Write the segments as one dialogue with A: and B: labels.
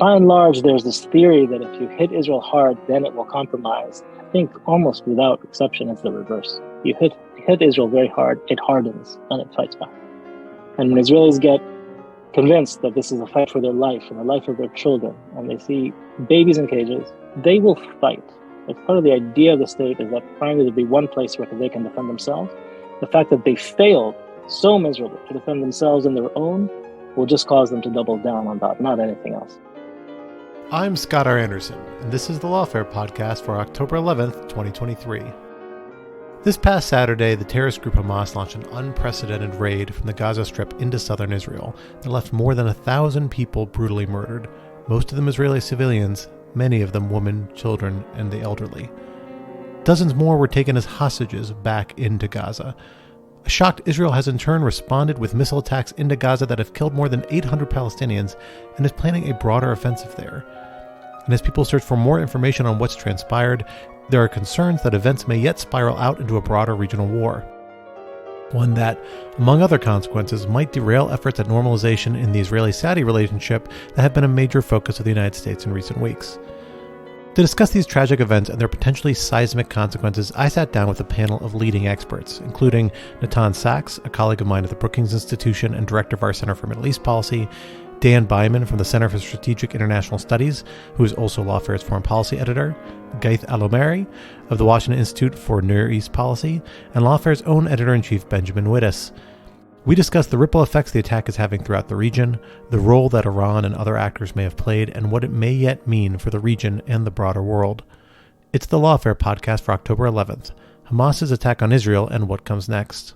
A: By and large, there's this theory that if you hit Israel hard, then it will compromise. I think almost without exception, it's the reverse. You hit Israel very hard, it hardens, and it fights back. And when Israelis get convinced that this is a fight for their life and the life of their children, and they see babies in cages, they will fight. It's part of the idea of the state is that finally there'll be one place where they can defend themselves. The fact that they failed so miserably to defend themselves and their own will just cause them to double down on that, not anything else.
B: I'm Scott R. Anderson, and this is the Lawfare podcast for October 11th, 2023. This past Saturday, the terrorist group Hamas launched an unprecedented raid from the Gaza Strip into southern Israel that left more than 1,000 people brutally murdered, most of them Israeli civilians, many of them women, children, and the elderly. Dozens more were taken as hostages back into Gaza. A shocked Israel has in turn responded with missile attacks into Gaza that have killed more than 800 Palestinians and is planning a broader offensive there. And as people search for more information on what's transpired, there are concerns that events may yet spiral out into a broader regional war. One that, among other consequences, might derail efforts at normalization in the Israeli-Saudi relationship that have been a major focus of the United States in recent weeks. To discuss these tragic events and their potentially seismic consequences, I sat down with a panel of leading experts, including Natan Sachs, a colleague of mine at the Brookings Institution and Director of our Center for Middle East Policy, Byman from the Center for Strategic International Studies, who is also Lawfare's foreign policy editor, Ghaith al-Omari of the Washington Institute for Near East Policy, and Lawfare's own editor-in-chief, Benjamin Wittes. We discussed the ripple effects the attack is having throughout the region, the role that Iran and other actors may have played, and what it may yet mean for the region and the broader world. It's the Lawfare podcast for October 11th, Hamas's attack on Israel and what comes next.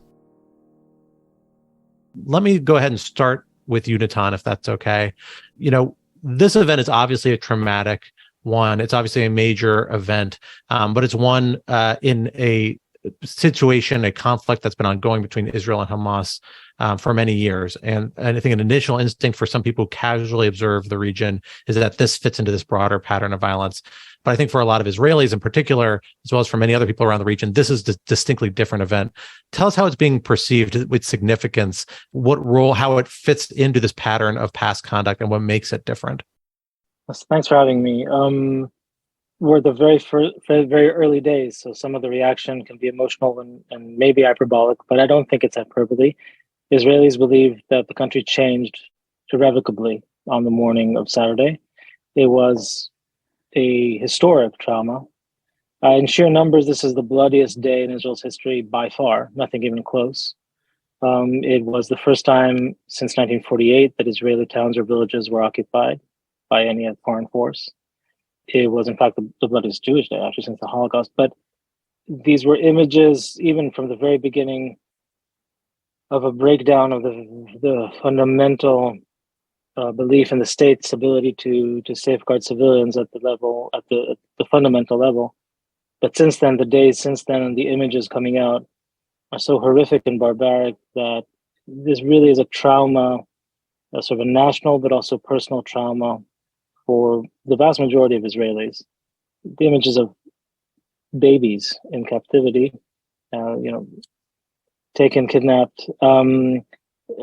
B: Let me go ahead and start with you, Natan, if that's okay. You know, this event is obviously a traumatic one. It's obviously a major event, but it's one in a situation, a conflict that's been ongoing between Israel and Hamas for many years. And I think an initial instinct for some people who casually observe the region is that this fits into this broader pattern of violence. But I think for a lot of Israelis in particular, as well as for many other people around the region, this is a distinctly different event. Tell us how it's being perceived with significance, what role, how it fits into this pattern of past conduct and what makes it different.
A: Thanks for having me. We're the very early days, so some of the reaction can be emotional and maybe hyperbolic, but I don't think it's hyperbole. Israelis believe that the country changed irrevocably on the morning of Saturday. It was a historic trauma. In sheer numbers, this is the bloodiest day in Israel's history by far, nothing even close. It was the first time since 1948 that Israeli towns or villages were occupied by any foreign force. It was, in fact, the bloodiest Jewish day, actually, since the Holocaust. But these were images, even from the very beginning, of a breakdown of the fundamental belief in the state's ability to safeguard civilians at the fundamental level. But since then, the days since then and the images coming out are so horrific and barbaric that this really is a trauma, a sort of a national but also personal trauma for the vast majority of Israelis. The images of babies in captivity, taken, kidnapped,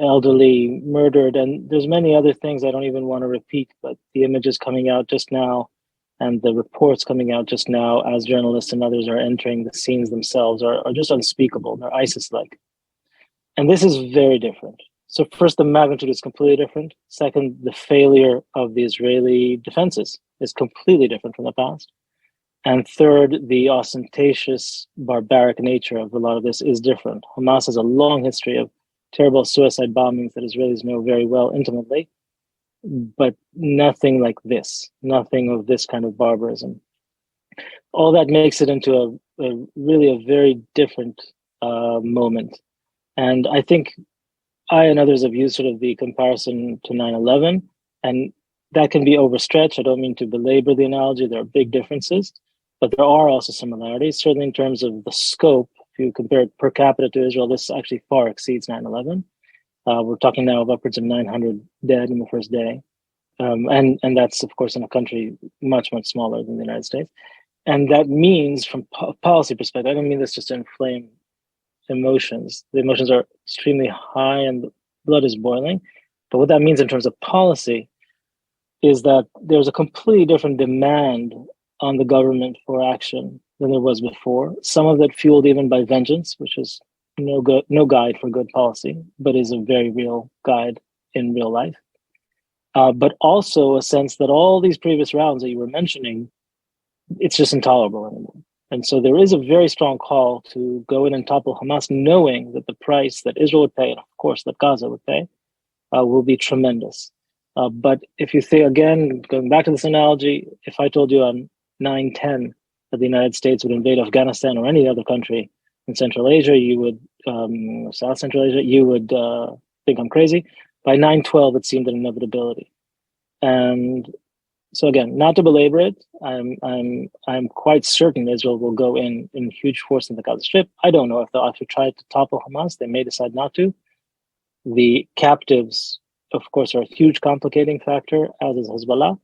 A: elderly, murdered, and there's many other things I don't even want to repeat, but the images coming out just now and the reports coming out just now as journalists and others are entering the scenes themselves are just unspeakable. They're ISIS-like. And this is very different. So first, the magnitude is completely different. Second, the failure of the Israeli defenses is completely different from the past. And third, the ostentatious, barbaric nature of a lot of this is different. Hamas has a long history of terrible suicide bombings that Israelis know very well intimately, but nothing like this, nothing of this kind of barbarism. All that makes it into a really very different moment. And I think I and others have used sort of the comparison to 9/11, and that can be overstretched. I don't mean to belabor the analogy. There are big differences, but there are also similarities, certainly in terms of the scope. If you compare it per capita to Israel, this actually far exceeds 9/11. We're talking now of upwards of 900 dead in the first day. And that's, of course, in a country much, much smaller than the United States. And that means, from policy perspective, I don't mean this just to inflame emotions. The emotions are extremely high and the blood is boiling. But what that means in terms of policy is that there's a completely different demand on the government for action than there was before. Some of that fueled even by vengeance, which is no guide for good policy, but is a very real guide in real life. But also a sense that all these previous rounds that you were mentioning, it's just intolerable anymore. And so there is a very strong call to go in and topple Hamas, knowing that the price that Israel would pay, and of course that Gaza would pay, will be tremendous. But if you think, again, going back to this analogy, if I told you on 9/10 that the United States would invade Afghanistan or any other country in Central Asia, you would, South Central Asia, you would think I'm crazy. By 9/12, it seemed an inevitability. And so again, not to belabor it, I'm quite certain Israel will go in huge force in the Gaza Strip. I don't know if they'll actually try to topple Hamas. They may decide not to. The captives, of course, are a huge complicating factor, as is Hezbollah.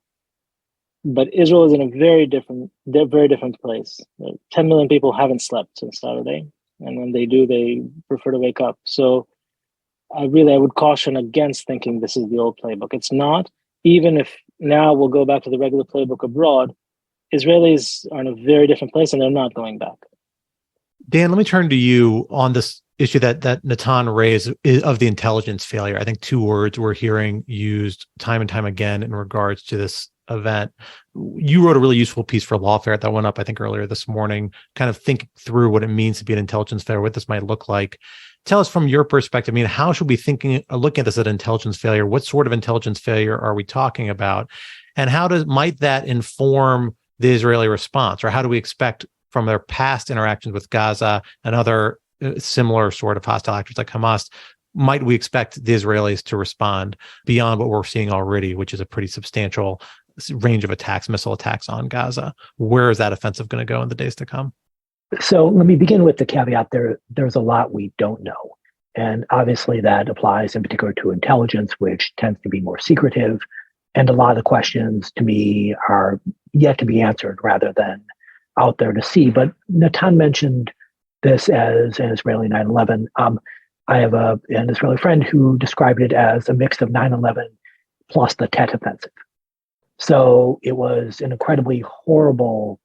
A: But Israel is in a very different place. 10 million people haven't slept since Saturday. And when they do, they prefer to wake up. So I would caution against thinking this is the old playbook. It's not. Even if now we'll go back to the regular playbook abroad, Israelis are in a very different place and they're not going back.
B: Dan, let me turn to you on this issue that Natan raised of the intelligence failure. I think two words we're hearing used time and time again in regards to this event. You wrote a really useful piece for Lawfare that went up, I think, earlier this morning, kind of thinking through what it means to be an intelligence failure, what this might look like. Tell us from your perspective, I mean, how should we be looking at this as an intelligence failure? What sort of intelligence failure are we talking about? And how might that inform the Israeli response? Or how do we expect from their past interactions with Gaza and other similar sort of hostile actors like Hamas, might we expect the Israelis to respond beyond what we're seeing already, which is a pretty substantial range of attacks, missile attacks on Gaza? Where is that offensive going to go in the days to come?
C: So let me begin with the caveat there's a lot we don't know. And obviously that applies in particular to intelligence, which tends to be more secretive. And a lot of the questions to me are yet to be answered rather than out there to see. But Natan mentioned this as an Israeli 9/11. I have an Israeli friend who described it as a mix of 9/11 plus the Tet offensive. So it was an incredibly horrible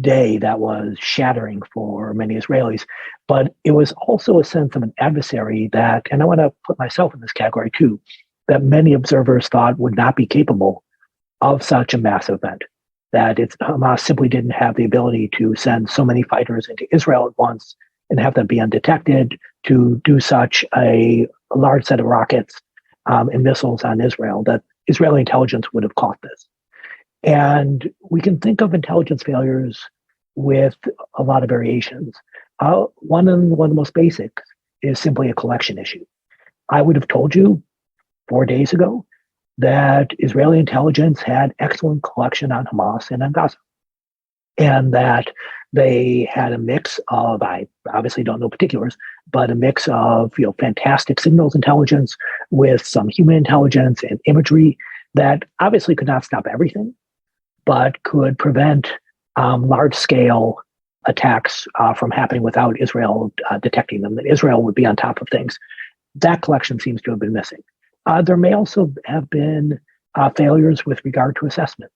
C: day that was shattering for many Israelis, but it was also a sense of an adversary that, and I want to put myself in this category too, that many observers thought would not be capable of such a massive event, that Hamas simply didn't have the ability to send so many fighters into Israel at once and have them be undetected, to do such a large set of rockets and missiles on Israel, that Israeli intelligence would have caught this. And we can think of intelligence failures with a lot of variations. One of the most basic is simply a collection issue. I would have told you 4 days ago that Israeli intelligence had excellent collection on Hamas and on Gaza, and that they had a mix of, I obviously don't know particulars, but a mix of fantastic signals intelligence with some human intelligence and imagery that obviously could not stop everything, but could prevent large-scale attacks from happening without Israel detecting them, that Israel would be on top of things. That collection seems to have been missing. There may also have been failures with regard to assessment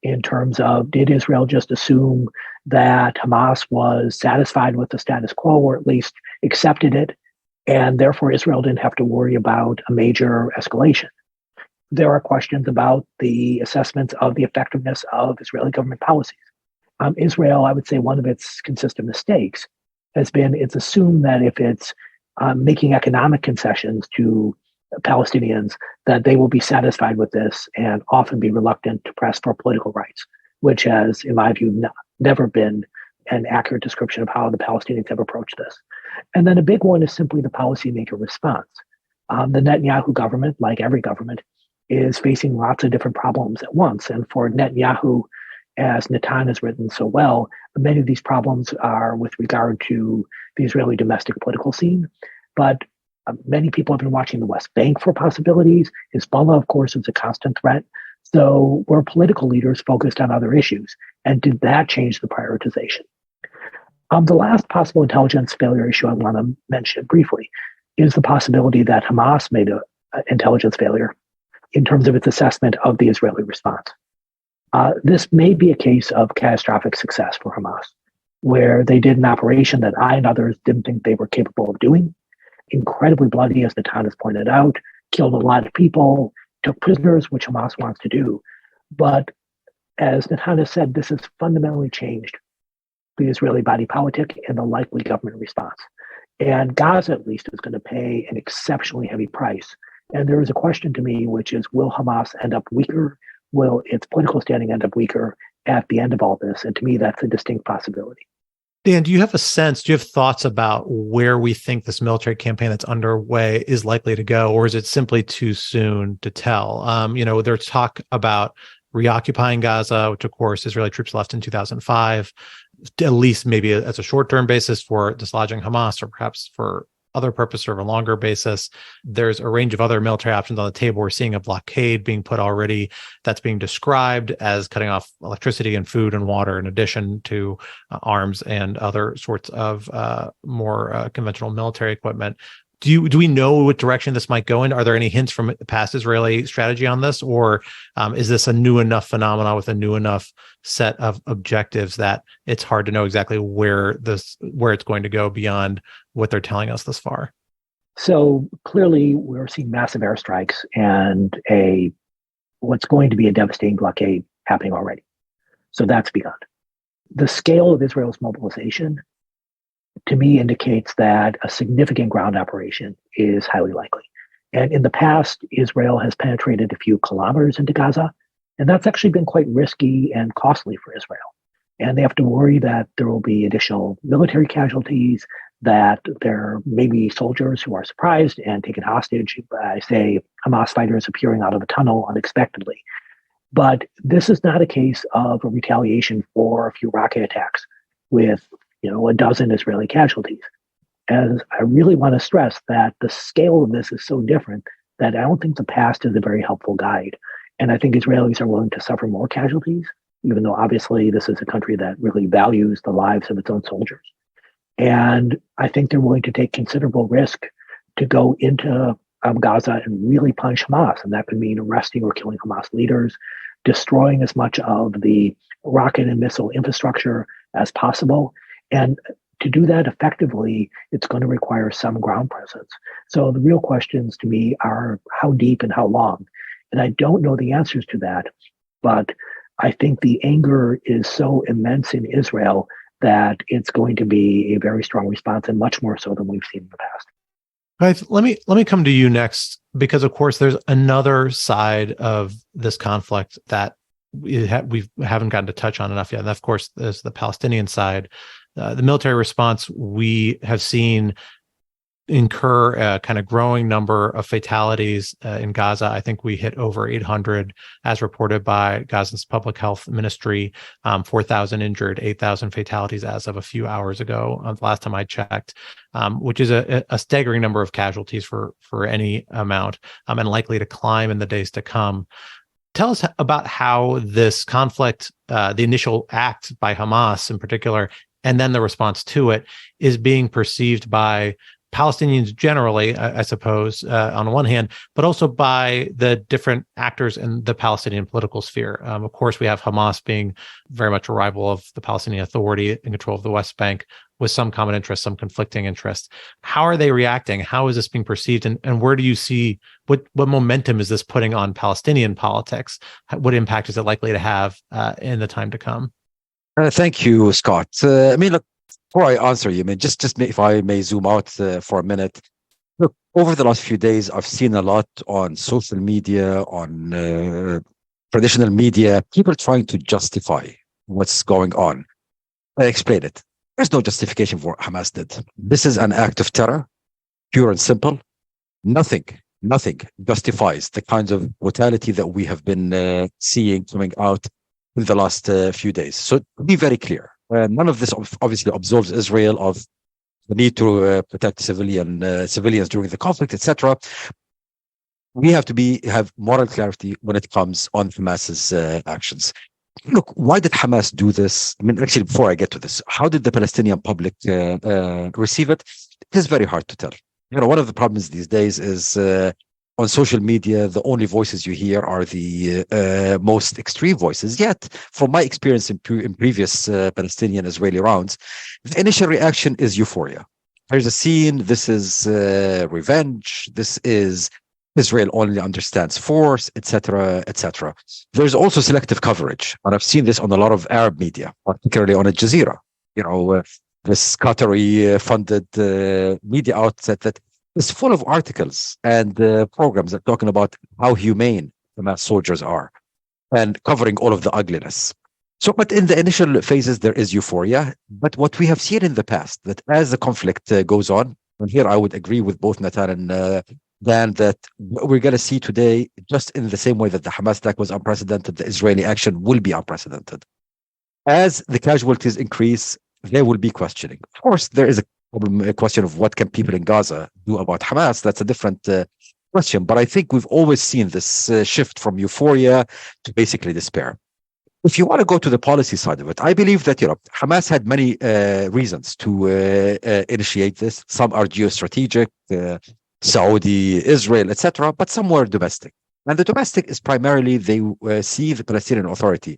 C: in terms of, did Israel just assume that Hamas was satisfied with the status quo, or at least accepted it, and therefore Israel didn't have to worry about a major escalation? There are questions about the assessments of the effectiveness of Israeli government policies. Israel, I would say one of its consistent mistakes has been it's assumed that if it's making economic concessions to Palestinians, that they will be satisfied with this and often be reluctant to press for political rights, which has, in my view, never been an accurate description of how the Palestinians have approached this. And then a big one is simply the policymaker response. The Netanyahu government, like every government, is facing lots of different problems at once. And for Netanyahu, as Natan has written so well, many of these problems are with regard to the Israeli domestic political scene. But many people have been watching the West Bank for possibilities. Hezbollah, of course, is a constant threat. So were political leaders focused on other issues? And did that change the prioritization? The last possible intelligence failure issue I want to mention briefly is the possibility that Hamas made an intelligence failure in terms of its assessment of the Israeli response. This may be a case of catastrophic success for Hamas, where they did an operation that I and others didn't think they were capable of doing, incredibly bloody, as Natan has pointed out, killed a lot of people, took prisoners, which Hamas wants to do. But as Natan has said, this has fundamentally changed the Israeli body politic and the likely government response. And Gaza, at least, is going to pay an exceptionally heavy price. And there is a question to me, which is, will Hamas end up weaker? Will its political standing end up weaker at the end of all this? And to me, that's a distinct possibility.
B: Dan, do you have thoughts about where we think this military campaign that's underway is likely to go, or is it simply too soon to tell? There's talk about reoccupying Gaza, which of course Israeli troops left in 2005, at least maybe as a short-term basis for dislodging Hamas, or perhaps for other purpose or a longer basis. There's a range of other military options on the table. We're seeing a blockade being put already that's being described as cutting off electricity and food and water, in addition to arms and other sorts of more conventional military equipment. Do we know what direction this might go in? Are there any hints from past Israeli strategy on this, or is this a new enough phenomenon with a new enough set of objectives that it's hard to know exactly where it's going to go beyond what they're telling us thus far?
C: So clearly, we're seeing massive airstrikes and what's going to be a devastating blockade happening already. So that's begun. The scale of Israel's mobilization, to me, indicates that a significant ground operation is highly likely. And in the past, Israel has penetrated a few kilometers into Gaza, and that's actually been quite risky and costly for Israel. And they have to worry that there will be additional military casualties, that there may be soldiers who are surprised and taken hostage by, say, Hamas fighters appearing out of the tunnel unexpectedly. But this is not a case of a retaliation for a few rocket attacks with a dozen Israeli casualties. And I really want to stress that the scale of this is so different that I don't think the past is a very helpful guide. And I think Israelis are willing to suffer more casualties, even though obviously this is a country that really values the lives of its own soldiers. And I think they're willing to take considerable risk to go into Gaza and really punch Hamas. And that could mean arresting or killing Hamas leaders, destroying as much of the rocket and missile infrastructure as possible. And to do that effectively, it's going to require some ground presence. So the real questions to me are how deep and how long. And I don't know the answers to that, but I think the anger is so immense in Israel that it's going to be a very strong response, and much more so than we've seen in the past.
B: Ghaith, let me come to you next, because of course there's another side of this conflict that we haven't gotten to touch on enough yet. And of course, there's the Palestinian side. The military response we have seen incur a kind of growing number of fatalities in Gaza. I think we hit over 800, as reported by Gaza's public health ministry, 4,000 injured, 8,000 fatalities as of a few hours ago, the last time I checked, which is a staggering number of casualties for any amount, and likely to climb in the days to come. Tell us about how this conflict, the initial act by Hamas in particular, and then the response to it, is being perceived by Palestinians generally, I suppose, on the one hand, but also by the different actors in the Palestinian political sphere. Of course, we have Hamas being very much a rival of the Palestinian Authority in control of the West Bank, with some common interests, some conflicting interests. How are they reacting? How is this being perceived? And where do you see, what momentum is this putting on Palestinian politics? What impact is it likely to have in the time to come?
D: Thank you, Scott. Look, before I answer you, just if I may zoom out for a minute. Look, over the last few days, I've seen a lot on social media, on traditional media, people trying to justify what's going on. I explain it. There's no justification for what Hamas did. This is an act of terror, pure and simple. Nothing justifies the kinds of brutality that we have been seeing coming out in the last few days. So to be very clear, none of this obviously absolves Israel of the need to protect civilians during the conflict, etc. We have to have moral clarity when it comes on Hamas's actions. Look, why did Hamas do this? Actually, before I get to this, how did the Palestinian public receive it? It is very hard to tell. One of the problems these days is on social media, the only voices you hear are the most extreme voices. Yet, from my experience in previous Palestinian-Israeli rounds, the initial reaction is euphoria. There's a scene. This is revenge. This is Israel only understands force, etc., etc. There's also selective coverage, and I've seen this on a lot of Arab media, particularly on Al Jazeera. This Qatari-funded media outset that is full of articles and programs that talking about how humane the Hamas soldiers are and covering all of the ugliness. So, but in the initial phases, there is euphoria. But what we have seen in the past, that as the conflict goes on, and here I would agree with both Natan and Dan, that what we're going to see today, just in the same way that the Hamas attack was unprecedented, the Israeli action will be unprecedented. As the casualties increase, there will be questioning. Of course, there is a question of what can people in Gaza do about Hamas. That's a different question. But I think we've always seen this shift from euphoria to basically despair. If you want to go to the policy side of it, I believe that Hamas had many reasons to initiate this. Some are geostrategic, Saudi, Israel, etc., but some were domestic. And the domestic is primarily they see the Palestinian Authority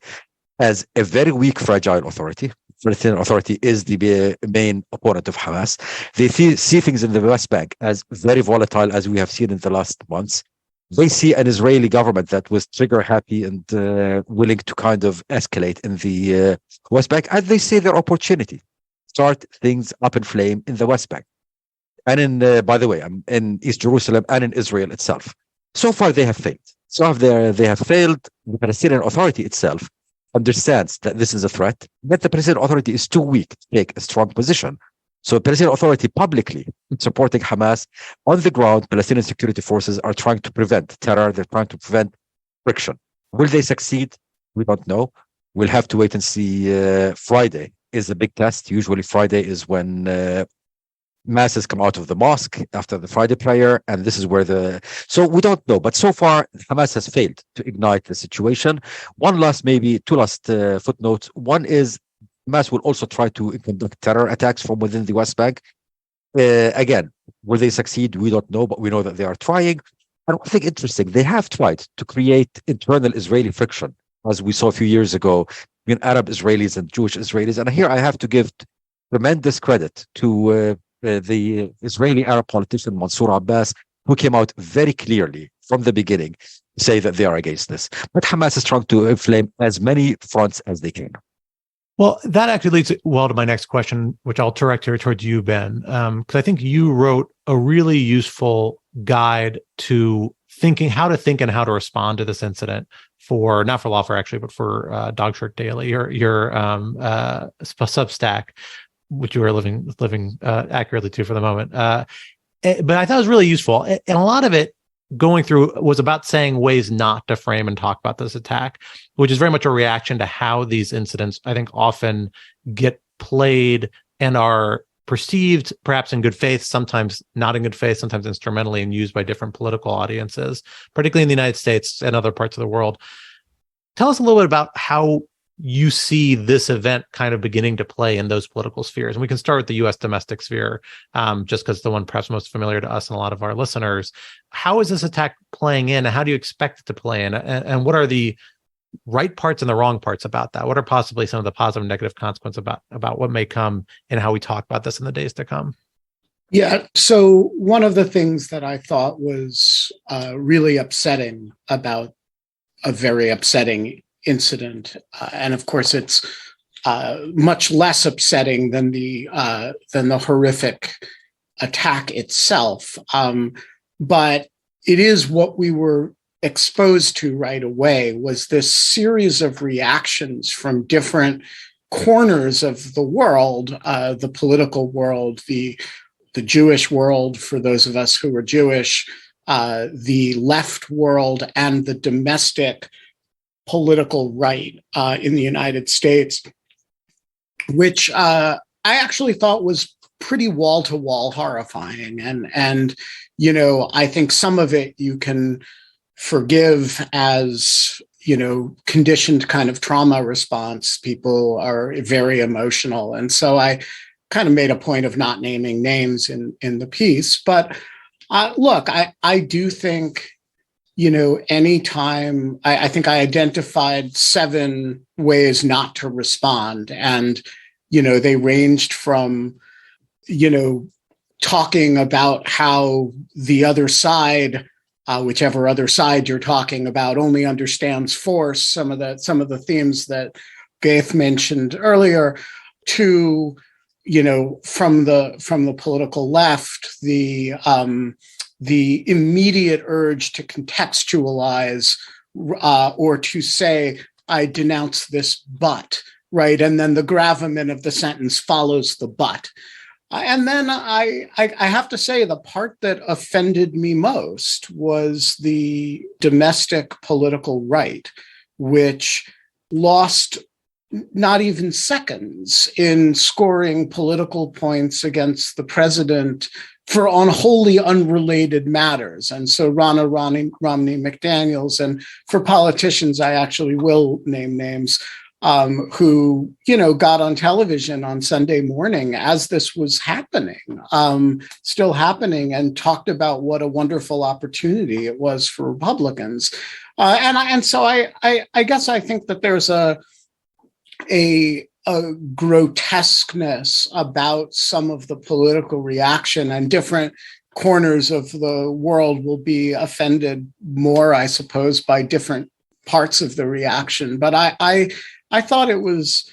D: as a very weak, fragile authority. Palestinian Authority is the main opponent of Hamas. They see things in the West Bank as very volatile, as we have seen in the last months. They see an Israeli government that was trigger happy and willing to kind of escalate in the West Bank, and they see their opportunity start things up in flame in the West Bank. And in, by the way, in East Jerusalem and in Israel itself. So far, they have failed. They have failed. The Palestinian Authority itself understands that this is a threat, but the Palestinian Authority is too weak to take a strong position. So the Palestinian Authority publicly supporting Hamas. On the ground, Palestinian security forces are trying to prevent terror. They're trying to prevent friction. Will they succeed? We don't know. We'll have to wait and see. Friday is a big test. Usually Friday is when masses come out of the mosque after the Friday prayer. And this is where so we don't know. But so far, Hamas has failed to ignite the situation. Two last footnotes. One is Hamas will also try to conduct terror attacks from within the West Bank. Again, will they succeed? We don't know, but we know that they are trying. And one thing interesting, they have tried to create internal Israeli friction, as we saw a few years ago, between Arab Israelis and Jewish Israelis. And here I have to give tremendous credit to the Israeli Arab politician Mansour Abbas, who came out very clearly from the beginning to say that they are against this. But Hamas is trying to inflame as many fronts as they can.
B: Well, that actually leads well to my next question, which I'll direct here towards you, Ben, because I think you wrote a really useful guide to how to think and how to respond to this incident not for Lawfare actually, but for Dogshirt Daily, your Substack, which you are living accurately to for the moment. But I thought it was really useful, and a lot of it going through was about saying ways not to frame and talk about this attack, which is very much a reaction to how these incidents, I think, often get played and are perceived perhaps in good faith, sometimes not in good faith, sometimes instrumentally and used by different political audiences, particularly in the United States and other parts of the world. Tell us a little bit about how you see this event kind of beginning to play in those political spheres. And we can start with the U.S. domestic sphere, just because the one perhaps most familiar to us and a lot of our listeners. How is this attack playing in? How do you expect it to play in? And what are the right parts and the wrong parts about that? What are possibly some of the positive and negative consequences about what may come and how we talk about this in the days to come?
E: Yeah. So one of the things that I thought was really upsetting about a very upsetting incident, and of course it's much less upsetting than the horrific attack itself, but it is what we were exposed to right away, was this series of reactions from different corners of the world, the political world, the Jewish world, for those of us who are Jewish, the left world, and the domestic political right in the United States, which I actually thought was pretty wall-to-wall horrifying. And I think some of it you can forgive as, conditioned kind of trauma response. People are very emotional. And so I kind of made a point of not naming names in the piece. But Look, I do think, anytime I think I identified 7 ways not to respond. And, they ranged from, talking about how the other side, whichever other side you're talking about, only understands force, some of the themes that Ghaith mentioned earlier, to, from the political left, the immediate urge to contextualize or to say, I denounce this but, right? And then the gravamen of the sentence follows the but. And then I have to say, the part that offended me most was the domestic political right, which lost not even seconds in scoring political points against the president for on wholly unrelated matters. And so Romney McDaniels, and for politicians, I actually will name names, who, got on television on Sunday morning as this was happening, still happening, and talked about what a wonderful opportunity it was for Republicans. So I guess I think that there's a grotesqueness about some of the political reaction, and different corners of the world will be offended more, I suppose, by different parts of the reaction. But I thought it was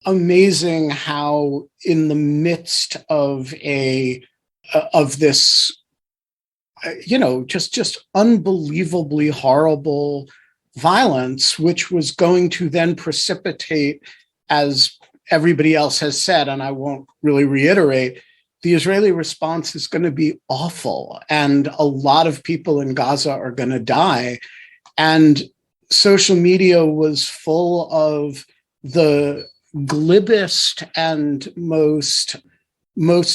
E: amazing how, in the midst of this, just unbelievably horrible violence, which was going to then precipitate, as everybody else has said, and I won't really reiterate, the Israeli response is going to be awful, and a lot of people in Gaza are going to die. And social media was full of the glibest and most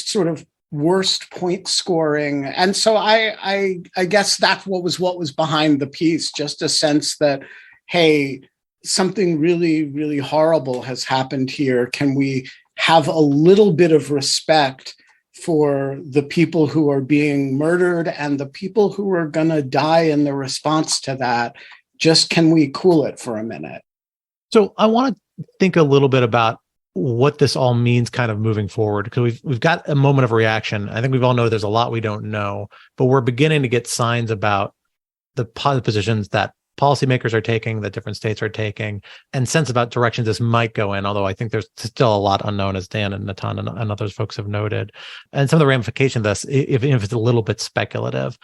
E: sort of worst point scoring. And so I guess that's what was behind the piece, just a sense that, hey, something really, really horrible has happened here. Can we have a little bit of respect for the people who are being murdered and the people who are going to die in the response to that? Just can we cool it for a minute?
B: So I want to think a little bit about what this all means kind of moving forward, because we've got a moment of reaction. I think we've all know there's a lot we don't know, but we're beginning to get signs about the positions that policymakers are taking, that different states are taking, and sense about directions this might go in, although I think there's still a lot unknown, as Dan and Natan and others folks have noted. And some of the ramifications of this, if it's a little bit speculative.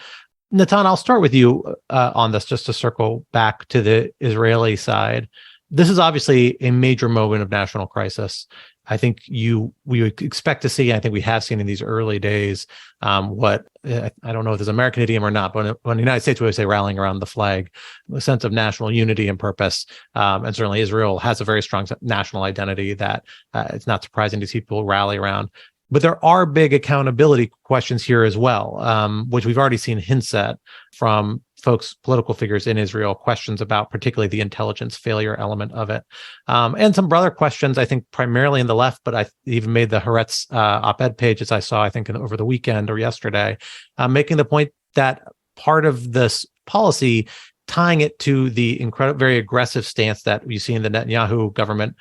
B: Natan, I'll start with you on this, just to circle back to the Israeli side. This is obviously a major moment of national crisis. I think we would expect to see, I think we have seen in these early days, what, I don't know if there's an American idiom or not, but in the United States, we always say rallying around the flag, a sense of national unity and purpose. And certainly Israel has a very strong national identity that it's not surprising to see people rally around. But there are big accountability questions here as well, which we've already seen hints at from folks, political figures in Israel, questions about particularly the intelligence failure element of it. And some broader questions, I think, primarily in the left, but I even made the Haaretz op-ed pages I saw, I think, over the weekend or yesterday, making the point that part of this policy, tying it to the very aggressive stance that you see in the Netanyahu government,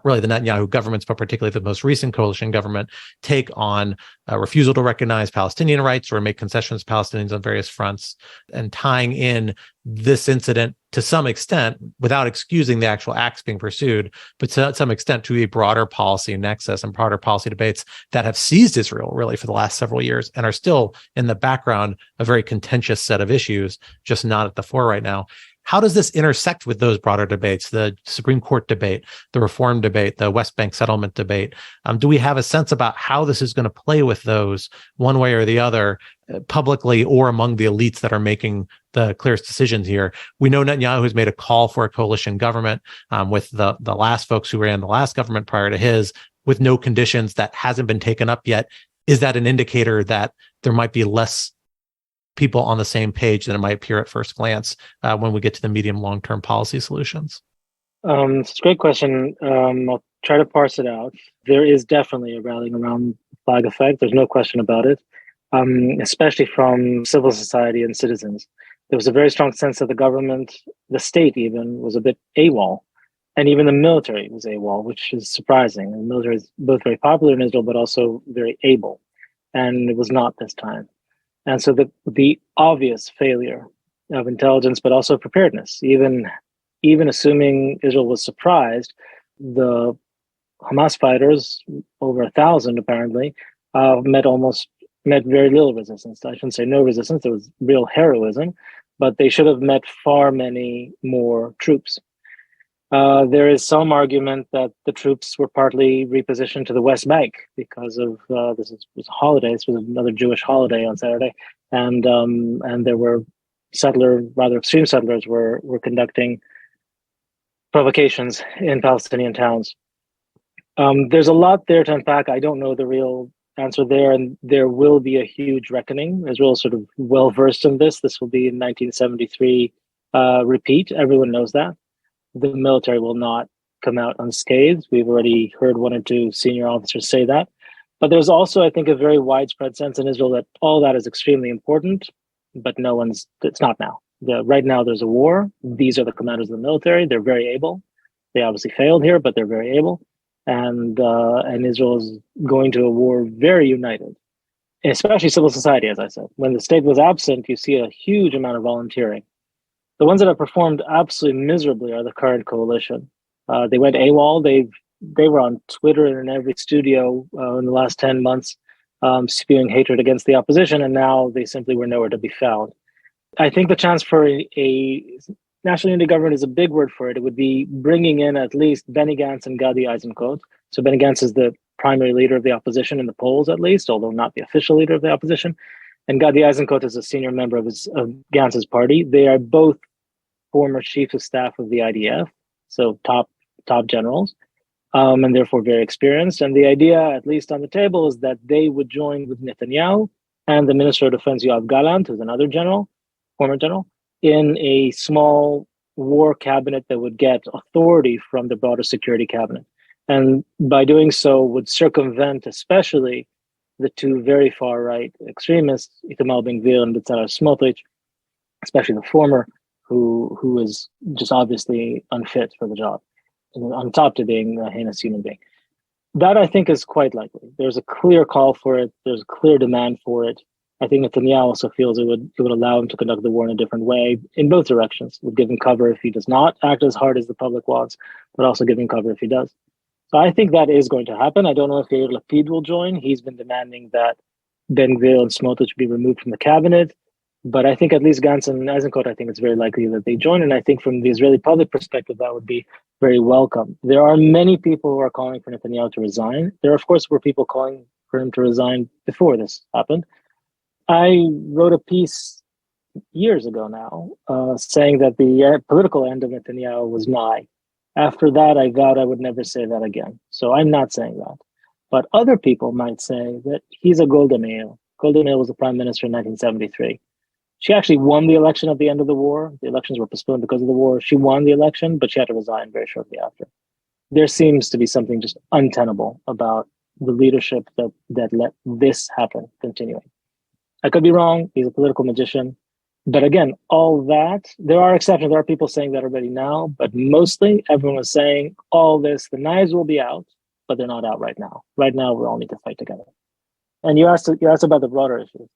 B: really the Netanyahu governments, but particularly the most recent coalition government, take on refusal to recognize Palestinian rights or make concessions to Palestinians on various fronts, and tying in this incident to some extent, without excusing the actual acts being pursued, but to some extent to a broader policy nexus and broader policy debates that have seized Israel really for the last several years and are still in the background, a very contentious set of issues, just not at the fore right now. How does this intersect with those broader debates, the Supreme Court debate, the reform debate, the West Bank settlement debate? Do we have a sense about how this is going to play with those one way or the other, publicly or among the elites that are making the clearest decisions here? We know Netanyahu has made a call for a coalition government with the last folks who ran the last government prior to his, with no conditions. That hasn't been taken up yet. Is that an indicator that there might be less people on the same page than it might appear at first glance when we get to the medium long-term policy solutions?
A: It's a great question. I'll try to parse it out. There is definitely a rallying around flag effect. There's no question about it. especially from civil society and citizens. There was a very strong sense that the government, the state even, was a bit AWOL. And even the military was AWOL, which is surprising. The military is both very popular in Israel, but also very able. And it was not this time. And so the obvious failure of intelligence, but also preparedness, even assuming Israel was surprised, the Hamas fighters, over 1,000 apparently, met very little resistance. I shouldn't say no resistance. There was real heroism, but they should have met far many more troops. There is some argument that the troops were partly repositioned to the West Bank because of this was a holiday. This was another Jewish holiday on Saturday, and there were rather extreme settlers were conducting provocations in Palestinian towns. There's a lot there to unpack. I don't know the real answer there, and there will be a huge reckoning. Israel is sort of well versed in this. This will be in 1973 repeat. Everyone knows that. The military will not come out unscathed. We've already heard one or two senior officers say that. But there's also, I think, a very widespread sense in Israel that all that is extremely important, but it's not now. Right now, there's a war. These are the commanders of the military. They're very able. They obviously failed here, but they're very able. And Israel is going to a war very united, especially civil society, as I said. When the state was absent, you see a huge amount of volunteering. The ones that have performed absolutely miserably are the current coalition. They went AWOL. They were on Twitter and in every studio in the last 10 months, spewing hatred against the opposition, and now they simply were nowhere to be found. I think the chance for a national unity government is a big word for it. It would be bringing in at least Benny Gantz and Gadi Eisenkot. So Benny Gantz is the primary leader of the opposition in the polls, at least, although not the official leader of the opposition. And Gadi Eisenkot is a senior member of Gantz's party. They are both former chiefs of staff of the IDF, so top generals, and therefore very experienced. And the idea, at least on the table, is that they would join with Netanyahu and the Minister of Defense, Yoav Gallant, who's another former general, in a small war cabinet that would get authority from the broader security cabinet. And by doing so, would circumvent especially the two very far-right extremists, Itamar Ben-Gvir and Bezalel Smotrich, especially the former, who is just obviously unfit for the job, and on top to being a heinous human being. That, I think, is quite likely. There's a clear call for it. There's a clear demand for it. I think Netanyahu also feels it would allow him to conduct the war in a different way in both directions. It would give him cover if he does not act as hard as the public wants, but also give him cover if he does. So I think that is going to happen. I don't know if Yair Lapid will join. He's been demanding that Ben-Gvir and Smotrich be removed from the cabinet. But I think at least Gantz and Eisenkot, I think it's very likely that they join. And I think from the Israeli public perspective, that would be very welcome. There are many people who are calling for Netanyahu to resign. There, of course, were people calling for him to resign before this happened. I wrote a piece years ago now saying that the political end of Netanyahu was nigh. After that, I vowed I would never say that again. So I'm not saying that. But other people might say that he's a Golda Meir. Golda Meir was the prime minister in 1973. She actually won the election at the end of the war. The elections were postponed because of the war. She won the election, but she had to resign very shortly after. There seems to be something just untenable about the leadership that let this happen continuing. I could be wrong. He's a political magician. But again, all that, there are exceptions. There are people saying that already now, but mostly everyone is saying all this, the knives will be out, but they're not out right now. Right now, we all need to fight together. And you asked about the broader issues.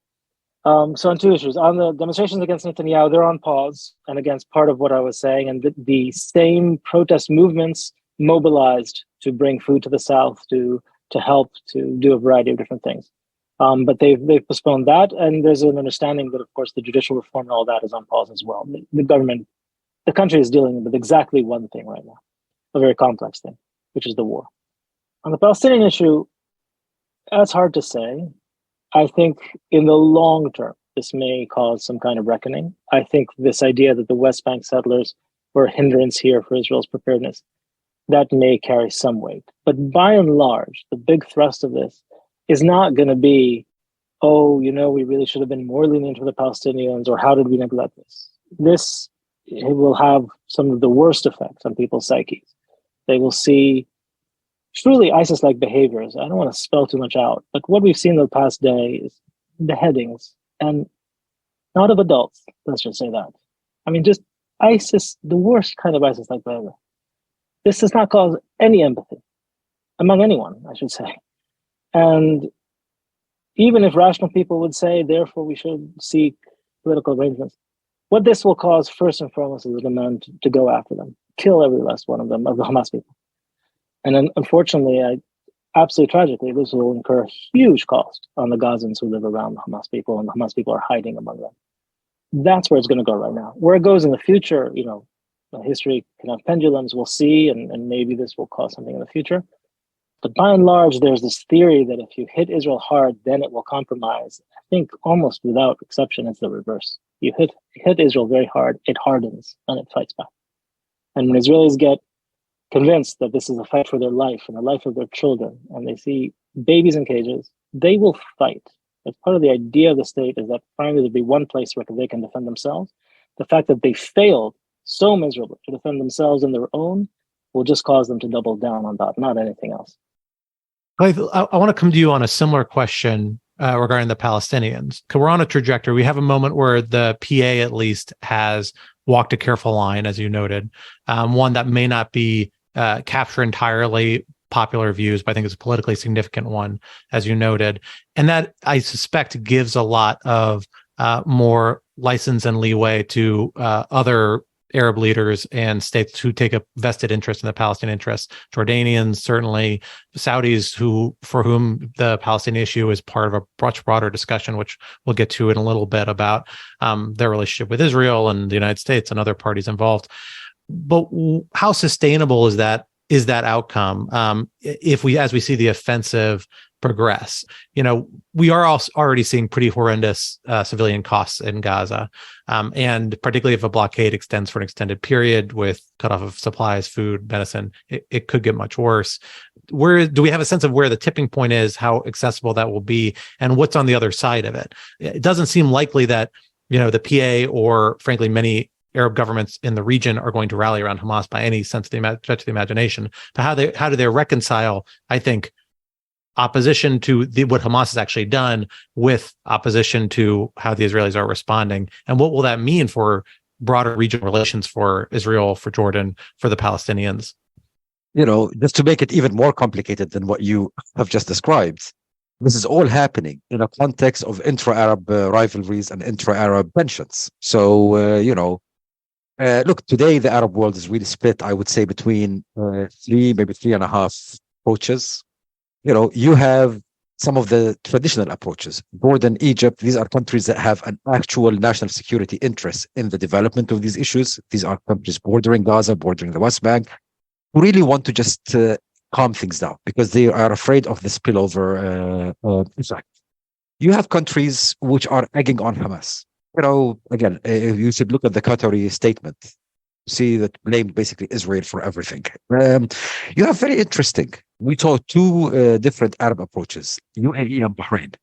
A: So on two issues. On the demonstrations against Netanyahu, they're on pause. And against part of what I was saying, and the same protest movements mobilized to bring food to the south, to help, to do a variety of different things. But they've postponed that. And there's an understanding that, of course, the judicial reform and all that is on pause as well. The country is dealing with exactly one thing right now, a very complex thing, which is the war. On the Palestinian issue, that's hard to say. I think in the long term, this may cause some kind of reckoning. I think this idea that the West Bank settlers were a hindrance here for Israel's preparedness, that may carry some weight. But by and large, the big thrust of this is not going to be, we really should have been more lenient to the Palestinians, or how did we neglect this? This will have some of the worst effects on people's psyches. They will see truly ISIS-like behaviors. I don't want to spell too much out, but what we've seen the past day is beheadings, and not of adults, let's just say that. I mean, just ISIS, the worst kind of ISIS like behavior. This does not cause any empathy among anyone, I should say. And even if rational people would say, therefore, we should seek political arrangements, what this will cause first and foremost is a demand to go after them, kill every last one of them, of the Hamas people. And then, unfortunately, absolutely tragically, this will incur huge cost on the Gazans who live around the Hamas people, and the Hamas people are hiding among them. That's where it's going to go right now. Where it goes in the future, history can have pendulums, we'll see, and maybe this will cause something in the future. But by and large, there's this theory that if you hit Israel hard, then it will compromise. I think almost without exception, it's the reverse. You hit Israel very hard, it hardens, and it fights back. And when Israelis get convinced that this is a fight for their life and the life of their children, and they see babies in cages, they will fight. As part of the idea of the state is that finally there'll be one place where they can defend themselves. The fact that they failed so miserably to defend themselves and their own will just cause them to double down on that, not anything else.
B: Ghaith, I want to come to you on a similar question regarding the Palestinians. Because we're on a trajectory. We have a moment where the PA at least has walked a careful line, as you noted, one that may not be capture entirely popular views, but I think it's a politically significant one, as you noted. And that, I suspect, gives a lot of more license and leeway to other Arab leaders and states who take a vested interest in the Palestinian interests. Jordanians, certainly, Saudis, for whom the Palestinian issue is part of a much broader discussion, which we'll get to in a little bit, about their relationship with Israel and the United States and other parties involved. But how sustainable is that outcome if as we see the offensive progress? We are also already seeing pretty horrendous civilian costs in Gaza, and particularly if a blockade extends for an extended period with cutoff of supplies, food, medicine, it could get much worse. Where do we have a sense of where the tipping point is, how accessible that will be, and what's on the other side of it? It doesn't seem likely that the PA or frankly many Arab governments in the region are going to rally around Hamas by any sense of stretch of the imagination. But how do they reconcile, I think, opposition to what Hamas has actually done with opposition to how the Israelis are responding? And what will that mean for broader regional relations for Israel, for Jordan, for the Palestinians?
D: Just to make it even more complicated than what you have just described, this is all happening in a context of intra-Arab rivalries and intra-Arab tensions. So, look, today the Arab world is really split, I would say, between maybe 3.5 approaches. You have some of the traditional approaches. Jordan, Egypt, these are countries that have an actual national security interest in the development of these issues. These are countries bordering Gaza, bordering the West Bank, who really want to just calm things down because they are afraid of the spillover effect. You have countries which are egging on Hamas. Again, you should look at the Qatari statement. See that blamed basically Israel for everything. You have very interesting. We saw two different Arab approaches, UAE and Bahrain,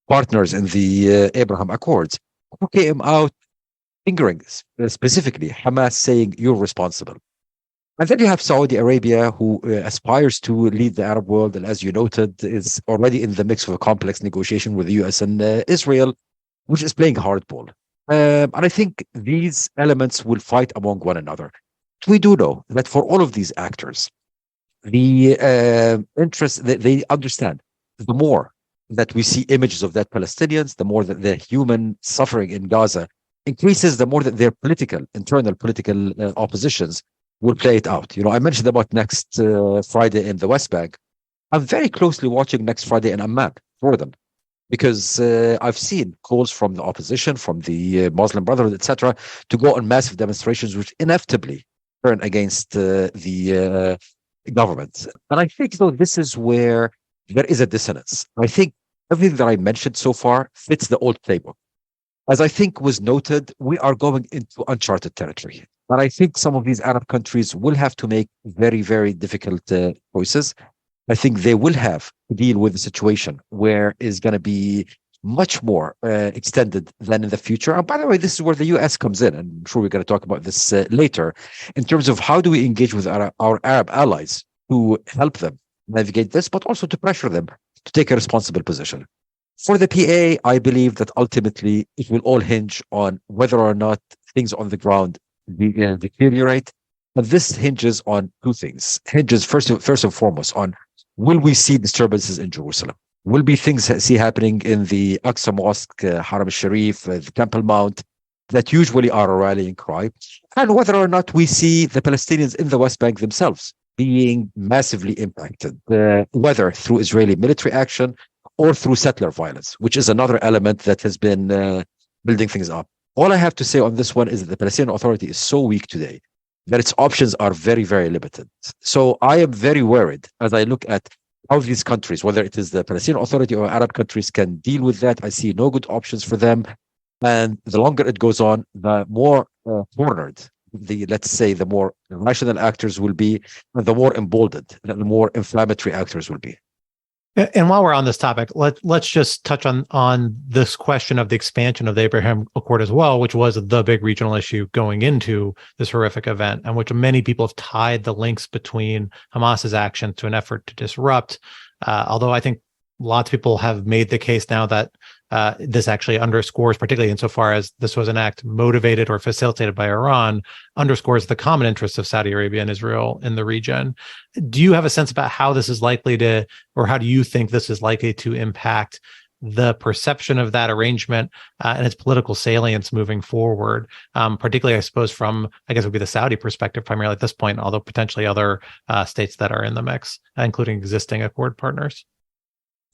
D: partners in the Abraham Accords, who came out fingering specifically Hamas, saying you're responsible. And then you have Saudi Arabia, who aspires to lead the Arab world, and as you noted, is already in the mix of a complex negotiation with the US and Israel, which is playing hardball. And I think these elements will fight among one another. We do know that for all of these actors, the interest that they understand, the more that we see images of dead Palestinians, the more that the human suffering in Gaza increases, the more that their internal political oppositions will play it out. I mentioned about next Friday in the West Bank. I'm very closely watching next Friday in Amman for them, because I've seen calls from the opposition, from the Muslim Brotherhood, etc., to go on massive demonstrations, which inevitably turn against the government. And I think, though, this is where there is a dissonance. I think everything that I mentioned so far fits the old playbook. As I think was noted, we are going into uncharted territory. And I think some of these Arab countries will have to make very, very difficult choices. I think they will have to deal with a situation where it's going to be much more extended than in the future. And by the way, this is where the US comes in. And I'm sure we're going to talk about this later, in terms of how do we engage with our Arab allies to help them navigate this, but also to pressure them to take a responsible position. For the PA, I believe that ultimately it will all hinge on whether or not things on the ground deteriorate. But this hinges on two things. Hinges first and foremost on, will we see disturbances in Jerusalem? Will be things see happening in the Aqsa Mosque, Haram al-Sharif, the Temple Mount, that usually are a rallying cry, and whether or not we see the Palestinians in the West Bank themselves being massively impacted, whether through Israeli military action or through settler violence, which is another element that has been building things up. All I have to say on this one is that the Palestinian Authority is so weak today that its options are very, very limited. So I am very worried as I look at how these countries, whether it is the Palestinian Authority or Arab countries, can deal with that. I see no good options for them. And the longer it goes on, the more cornered let's say, the more rational actors will be, and the more emboldened, the more inflammatory actors will be.
B: And while we're on this topic, let's just touch on this question of the expansion of the Abraham Accord as well, which was the big regional issue going into this horrific event, and which many people have tied the links between Hamas's action to an effort to disrupt. Although I think lots of people have made the case now that this actually underscores, particularly insofar as this was an act motivated or facilitated by Iran, underscores the common interests of Saudi Arabia and Israel in the region. Do you have a sense about how this is likely to, or how do you think this is likely to impact the perception of that arrangement and its political salience moving forward, particularly, I suppose, from, I guess, would be the Saudi perspective primarily at this point, although potentially other states that are in the mix, including existing Accord partners?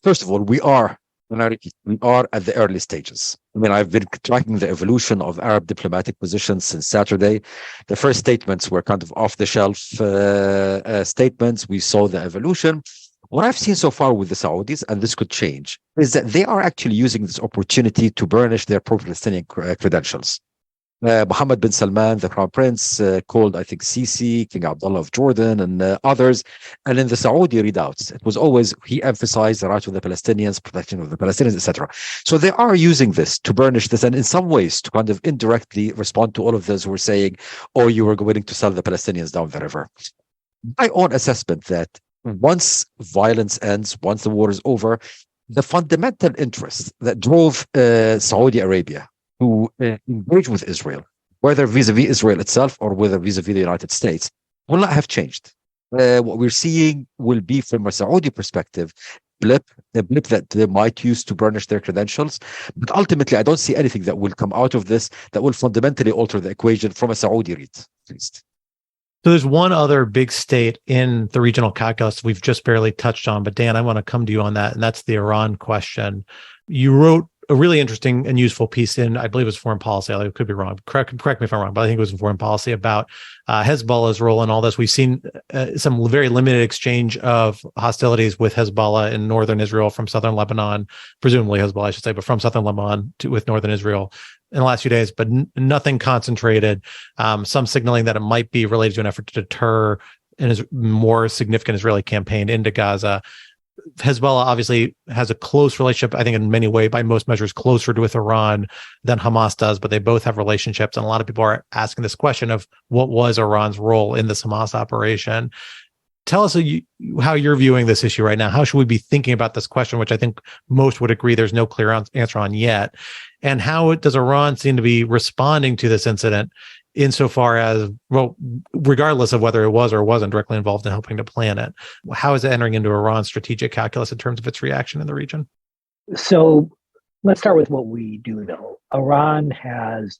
D: First of all, we are at the early stages. I mean, I've been tracking the evolution of Arab diplomatic positions since Saturday. The first statements were kind of off-the-shelf statements. We saw the evolution. What I've seen so far with the Saudis, and this could change, is that they are actually using this opportunity to burnish their pro-Palestinian credentials. Mohammed bin Salman, the Crown Prince, called, I think, Sisi, King Abdullah of Jordan, and others. And in the Saudi readouts, it was always, he emphasized the right of the Palestinians, protection of the Palestinians, etc. So they are using this to burnish this, and in some ways to kind of indirectly respond to all of those who were saying, oh, you were willing to sell the Palestinians down the river. My own assessment that once violence ends, once the war is over, the fundamental interest that drove Saudi Arabia to engage with Israel, whether vis-a-vis Israel itself or whether vis-a-vis the United States, will not have changed. What we're seeing will be, from a Saudi perspective, a blip that they might use to burnish their credentials. But ultimately, I don't see anything that will come out of this that will fundamentally alter the equation from a Saudi read, at least.
B: So there's one other big state in the regional calculus we've just barely touched on, but Dan, I want to come to you on that, and that's the Iran question. You wrote a really interesting and useful piece in, I believe it was Foreign Policy. I could be wrong. Correct me if I'm wrong, but I think it was in Foreign Policy about Hezbollah's role in all this. We've seen some very limited exchange of hostilities with Hezbollah in northern Israel from southern Lebanon, presumably Hezbollah, I should say, but from southern Lebanon with northern Israel in the last few days, but nothing concentrated. Some signaling that it might be related to an effort to deter a more significant Israeli campaign into Gaza. Hezbollah obviously has a close relationship, I think in many ways, by most measures, closer with Iran than Hamas does, but they both have relationships. And a lot of people are asking this question of what was Iran's role in this Hamas operation. Tell us how you're viewing this issue right now. How should we be thinking about this question, which I think most would agree there's no clear answer on yet? And how does Iran seem to be responding to this incident insofar as, well, regardless of whether it was or wasn't directly involved in helping to plan it? How is it entering into Iran's strategic calculus in terms of its reaction in the region?
C: So let's start with what we do know. Iran has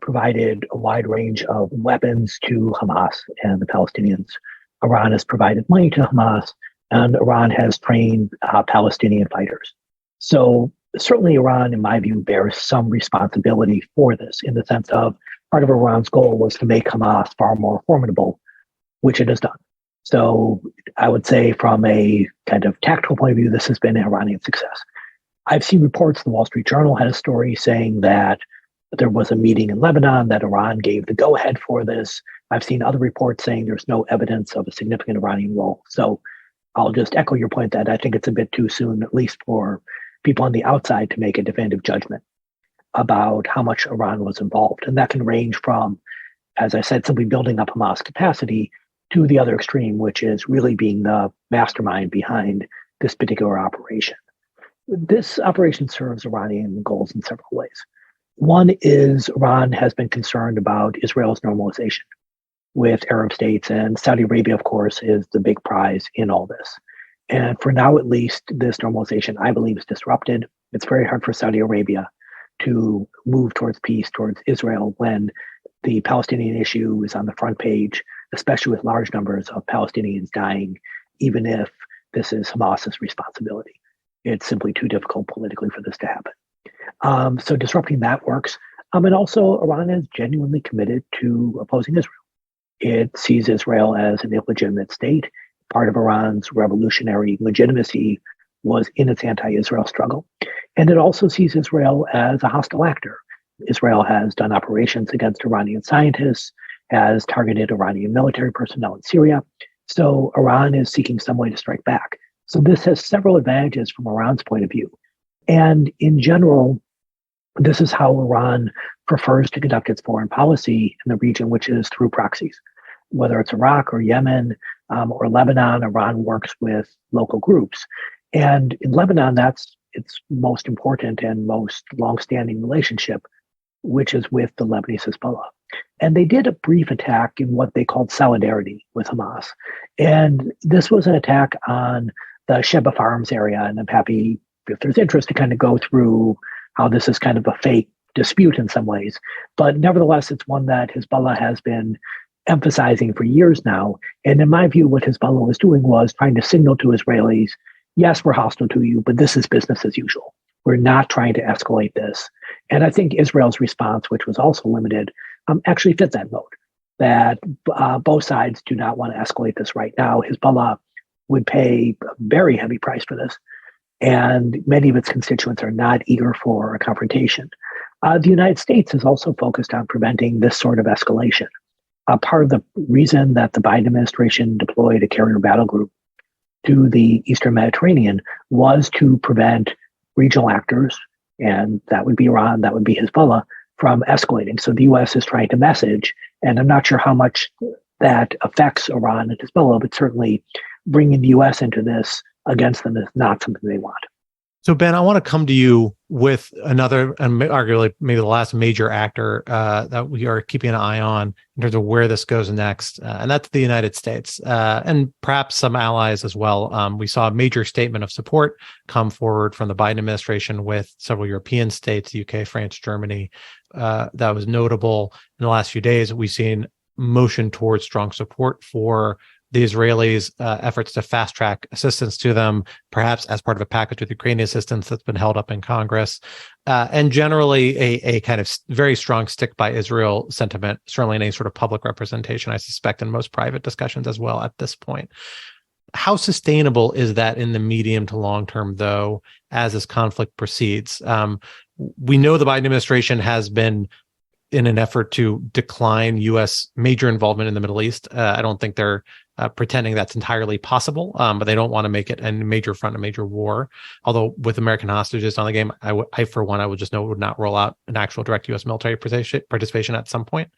C: provided a wide range of weapons to Hamas and the Palestinians. Iran has provided money to Hamas, and Iran has trained Palestinian fighters. So certainly Iran, in my view, bears some responsibility for this, in the sense of part of Iran's goal was to make Hamas far more formidable, which it has done. So I would say from a kind of tactical point of view, this has been an Iranian success. I've seen reports, the Wall Street Journal had a story saying that there was a meeting in Lebanon, that Iran gave the go-ahead for this. I've seen other reports saying there's no evidence of a significant Iranian role. So I'll just echo your point that I think it's a bit too soon, at least for people on the outside, to make a definitive judgment about how much Iran was involved. And that can range from, as I said, simply building up Hamas capacity to the other extreme, which is really being the mastermind behind this particular operation. This operation serves Iranian goals in several ways. One is Iran has been concerned about Israel's normalization with Arab states, and Saudi Arabia, of course, is the big prize in all this. And for now, at least, this normalization, I believe, is disrupted. It's very hard for Saudi Arabia to move towards peace, towards Israel, when the Palestinian issue is on the front page, especially with large numbers of Palestinians dying, even if this is Hamas's responsibility. It's simply too difficult politically for this to happen. So disrupting that works. And also, Iran is genuinely committed to opposing Israel. It sees Israel as an illegitimate state. Part of Iran's revolutionary legitimacy was in its anti-Israel struggle. And it also sees Israel as a hostile actor. Israel has done operations against Iranian scientists, has targeted Iranian military personnel in Syria. So Iran is seeking some way to strike back. So this has several advantages from Iran's point of view. And in general, this is how Iran prefers to conduct its foreign policy in the region, which is through proxies. Whether it's Iraq or Yemen or Lebanon, Iran works with local groups. And in Lebanon, that's its most important and most longstanding relationship, which is with the Lebanese Hezbollah. And they did a brief attack in what they called solidarity with Hamas. And this was an attack on the Sheba Farms area. And I'm happy, if there's interest, to kind of go through how this is kind of a fake dispute in some ways. But nevertheless, it's one that Hezbollah has been emphasizing for years now. And in my view, what Hezbollah was doing was trying to signal to Israelis, yes, we're hostile to you, but this is business as usual. We're not trying to escalate this. And I think Israel's response, which was also limited, actually fit that mode, that both sides do not want to escalate this right now. Hezbollah would pay a very heavy price for this. And many of its constituents are not eager for a confrontation. The United States is also focused on preventing this sort of escalation. Part of the reason that the Biden administration deployed a carrier battle group to the Eastern Mediterranean was to prevent regional actors, and that would be Iran, that would be Hezbollah, from escalating. So the U.S. is trying to message, and I'm not sure how much that affects Iran and Hezbollah, but certainly bringing the U.S. into this against them is not something they want.
B: So, Ben, I want to come to you with another, and arguably maybe the last major actor that we are keeping an eye on in terms of where this goes next, and that's the United States, and perhaps some allies as well. We saw a major statement of support come forward from the Biden administration with several European states, the UK, France, Germany. That was notable in the last few days. We've seen motion towards strong support for the Israelis' efforts to fast track assistance to them, perhaps as part of a package with Ukrainian assistance that's been held up in Congress, and generally a kind of very strong stick by Israel sentiment, certainly in any sort of public representation, I suspect, in most private discussions as well at this point. How sustainable is that in the medium to long term, though, as this conflict proceeds? We know the Biden administration has been in an effort to decline U.S. major involvement in the Middle East. I don't think they're pretending that's entirely possible, but they don't want to make it a major front, a major war. Although with American hostages on the game, I for one, I would just know it would not roll out an actual direct U.S. military participation at some point.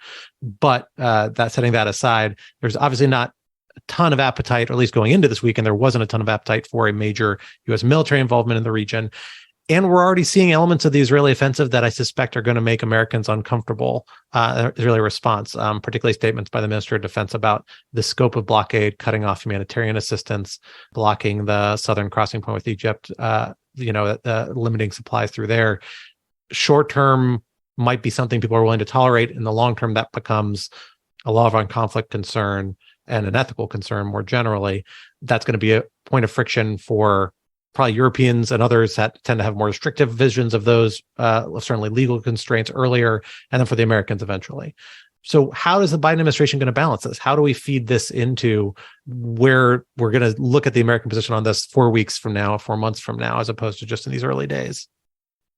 B: But that setting that aside, there's obviously not a ton of appetite, or at least going into this weekend, there wasn't a ton of appetite for a major U.S. military involvement in the region. And we're already seeing elements of the Israeli offensive that I suspect are going to make Americans uncomfortable, Israeli response, particularly statements by the Minister of Defense about the scope of blockade, cutting off humanitarian assistance, blocking the southern crossing point with Egypt, limiting supplies through there. Short term might be something people are willing to tolerate. In the long term, that becomes a law-of conflict concern and an ethical concern more generally. That's going to be a point of friction for probably Europeans and others that tend to have more restrictive visions of those, certainly legal constraints earlier, and then for the Americans eventually. So how is the Biden administration going to balance this? How do we feed this into where we're going to look at the American position on this 4 weeks from now, 4 months from now, as opposed to just in these early days?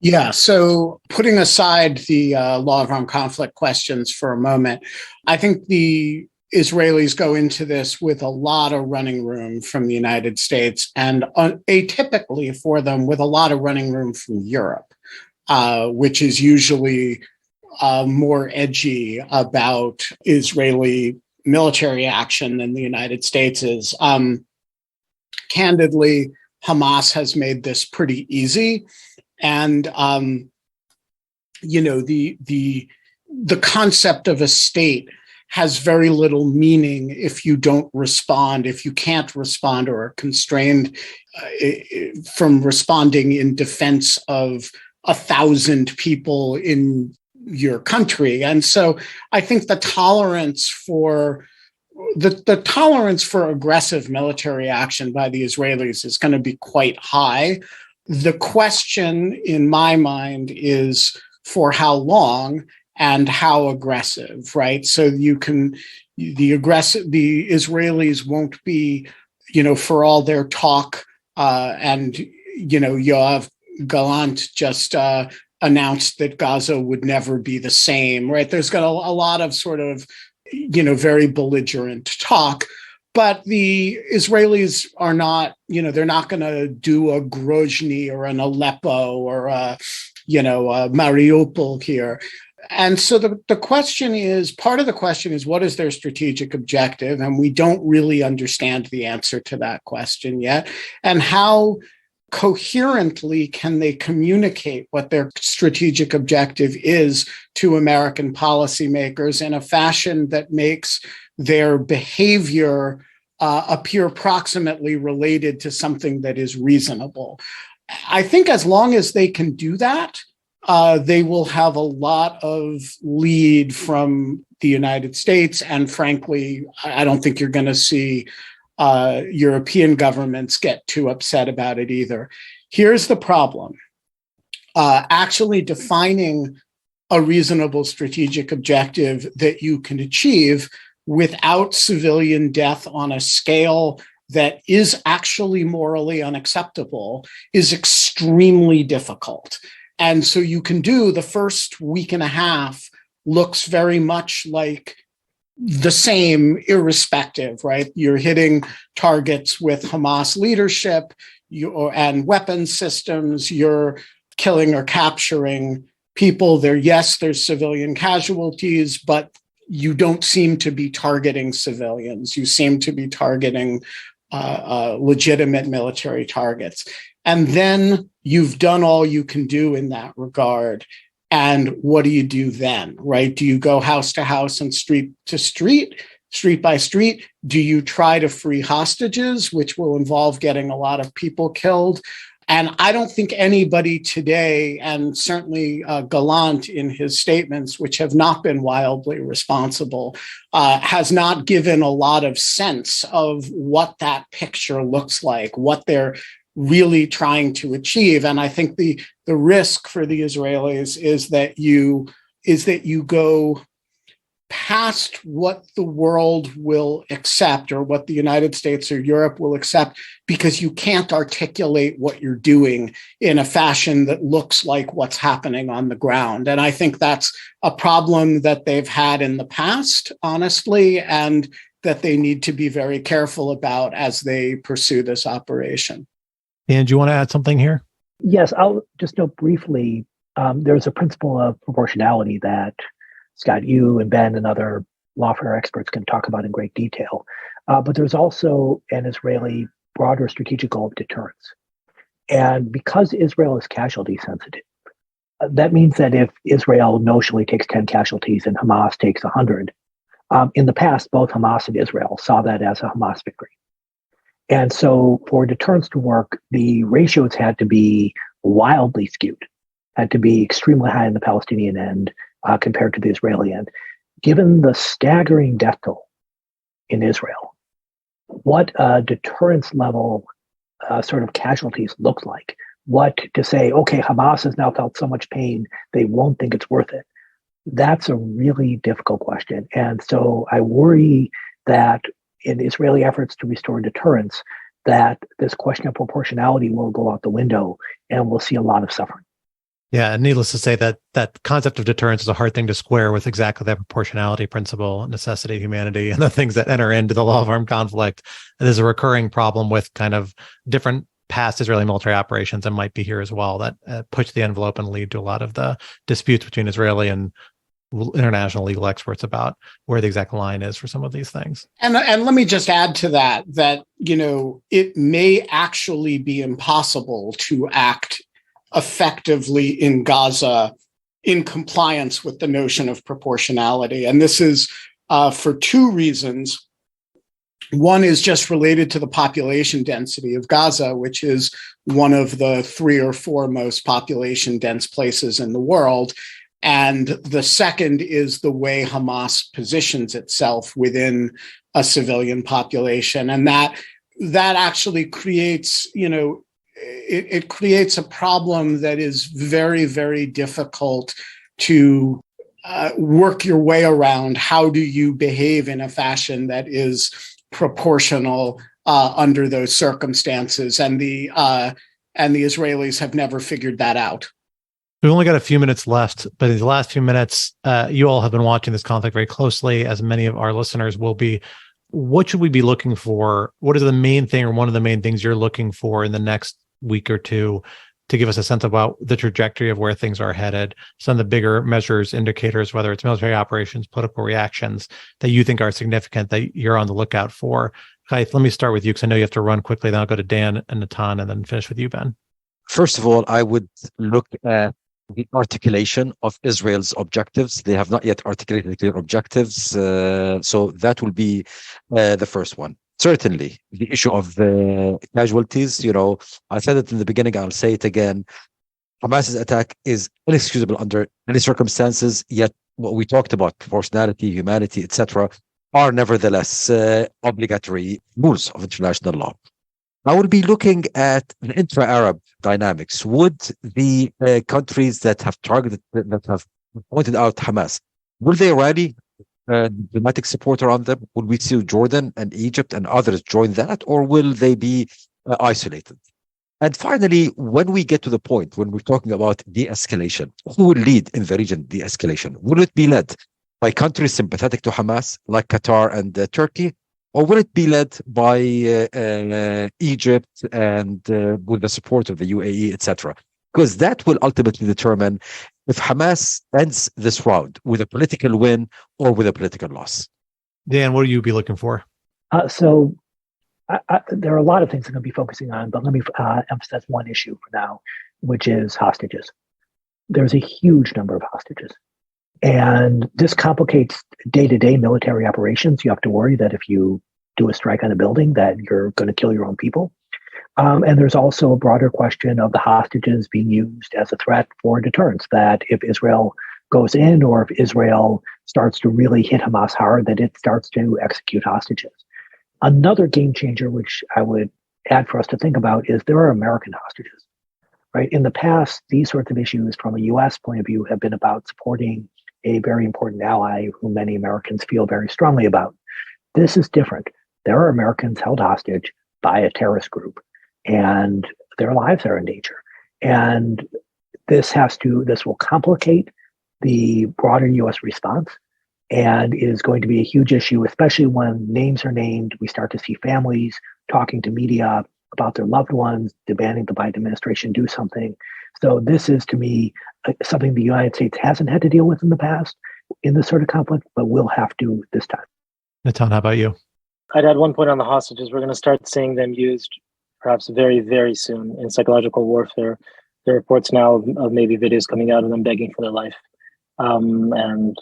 E: Yeah, so putting aside the law of armed conflict questions for a moment, I think the Israelis go into this with a lot of running room from the United States, and atypically for them with a lot of running room from Europe, which is usually more edgy about Israeli military action than the United States is. Candidly, Hamas has made this pretty easy. And, the concept of a state has very little meaning if you don't respond, if you can't respond or are constrained from responding in defense of 1,000 people in your country. And so I think the tolerance for aggressive military action by the Israelis is going to be quite high. The question in my mind is for how long and how aggressive, right? So the Israelis won't be, for all their talk, and Yoav Gallant just announced that Gaza would never be the same, right? There's got a lot of sort of, very belligerent talk, but the Israelis are not, they're not going to do a Grozny or an Aleppo or a Mariupol here. And so the question is, part of the question is, what is their strategic objective? And we don't really understand the answer to that question yet. And how coherently can they communicate what their strategic objective is to American policymakers in a fashion that makes their behavior appear proximately related to something that is reasonable? I think as long as they can do that, they will have a lot of lead from the United States. And frankly, I don't think you're going to see European governments get too upset about it either. Here's the problem. Actually defining a reasonable strategic objective that you can achieve without civilian death on a scale that is actually morally unacceptable is extremely difficult. And so you can do the first week and a half looks very much like the same irrespective, right? You're hitting targets with Hamas leadership and weapons systems. You're killing or capturing people. There's civilian casualties, but you don't seem to be targeting civilians. You seem to be targeting legitimate military targets. And then you've done all you can do in that regard. And what do you do then, right? Do you go house to house and street to street, street by street? Do you try to free hostages, which will involve getting a lot of people killed? And I don't think anybody today, and certainly Gallant in his statements, which have not been wildly responsible, has not given a lot of sense of what that picture looks like, what they're really trying to achieve. And I think the risk for the Israelis is that you go past what the world will accept or what the United States or Europe will accept because you can't articulate what you're doing in a fashion that looks like what's happening on the ground. And I think that's a problem that they've had in the past, honestly, and that they need to be very careful about as they pursue this operation.
B: Dan, do you want to add something here?
C: Yes, I'll just note briefly, there's a principle of proportionality that Scott, you and Ben and other lawfare experts can talk about in great detail. But there's also an Israeli broader strategic goal of deterrence. And because Israel is casualty sensitive, that means that if Israel notionally takes 10 casualties and Hamas takes 100, in the past, both Hamas and Israel saw that as a Hamas victory. And so for deterrence to work, the ratios had to be wildly skewed, had to be extremely high in the Palestinian end compared to the Israeli end. Given the staggering death toll in Israel, what a deterrence level sort of casualties looks like, what to say, okay, Hamas has now felt so much pain, they won't think it's worth it. That's a really difficult question. And so I worry that in Israeli efforts to restore deterrence, that this question of proportionality will go out the window and we'll see a lot of suffering.
B: Yeah, and needless to say that concept of deterrence is a hard thing to square with exactly that proportionality principle, necessity, humanity, and the things that enter into the law of armed conflict. And there's a recurring problem with kind of different past Israeli military operations and might be here as well that push the envelope and lead to a lot of the disputes between Israeli and international legal experts about where the exact line is for some of these things.
E: And let me just add to that, it may actually be impossible to act effectively in Gaza in compliance with the notion of proportionality. And this is for two reasons. One is just related to the population density of Gaza, which is one of the 3 or 4 most population dense places in the world. And the second is the way Hamas positions itself within a civilian population. And that actually creates, it creates a problem that is very, very difficult to work your way around. How do you behave in a fashion that is proportional under those circumstances? And the Israelis have never figured that out.
B: We've only got a few minutes left, but in the last few minutes, you all have been watching this conflict very closely, as many of our listeners will be. What should we be looking for? What is the main thing or one of the main things you're looking for in the next week or two to give us a sense about the trajectory of where things are headed, some of the bigger measures, indicators, whether it's military operations, political reactions that you think are significant that you're on the lookout for? Ghaith, let me start with you because I know you have to run quickly. Then I'll go to Dan and Natan and then finish with you, Ben.
D: First of all, I would look at the articulation of Israel's objectives. They have not yet articulated clear objectives. So that will be the first one. Certainly, the issue of the casualties, I said it in the beginning, I'll say it again. Hamas's attack is inexcusable under any circumstances, yet what we talked about, proportionality, humanity, etc., are nevertheless obligatory rules of international law. I will be looking at the intra-Arab dynamics. Would the countries that have targeted, that have pointed out Hamas, will they rally diplomatic support around them? Will we see Jordan and Egypt and others join that, or will they be isolated? And finally, when we get to the point when we're talking about de-escalation, who will lead in the region de-escalation? Will it be led by countries sympathetic to Hamas, like Qatar and Turkey, or will it be led by Egypt and with the support of the UAE, etc.? Because that will ultimately determine if Hamas ends this round with a political win or with a political loss.
B: Dan, what will you be looking for?
C: So there are a lot of things I'm going to be focusing on, but let me emphasize one issue for now, which is hostages. There's a huge number of hostages. And this complicates day-to-day military operations. You have to worry that if you do a strike on a building, that you're going to kill your own people. And there's also a broader question of the hostages being used as a threat for deterrence, that if Israel goes in or if Israel starts to really hit Hamas hard, that it starts to execute hostages. Another game changer, which I would add for us to think about, is there are American hostages, right? In the past, these sorts of issues from a U.S. point of view have been about supporting a very important ally who many Americans feel very strongly about. This is different. There are Americans held hostage by a terrorist group, and their lives are in danger. And this will complicate the broader U.S. response, and it is going to be a huge issue, especially when names are named. We start to see families talking to media about their loved ones, demanding the Biden administration do something. So this is, to me, something the United States hasn't had to deal with in the past in this sort of conflict, but will have to this time.
B: Natan, how about you?
A: I'd add one point on the hostages. We're going to start seeing them used perhaps very, very soon in psychological warfare. There are reports now of maybe videos coming out of them begging for their life, and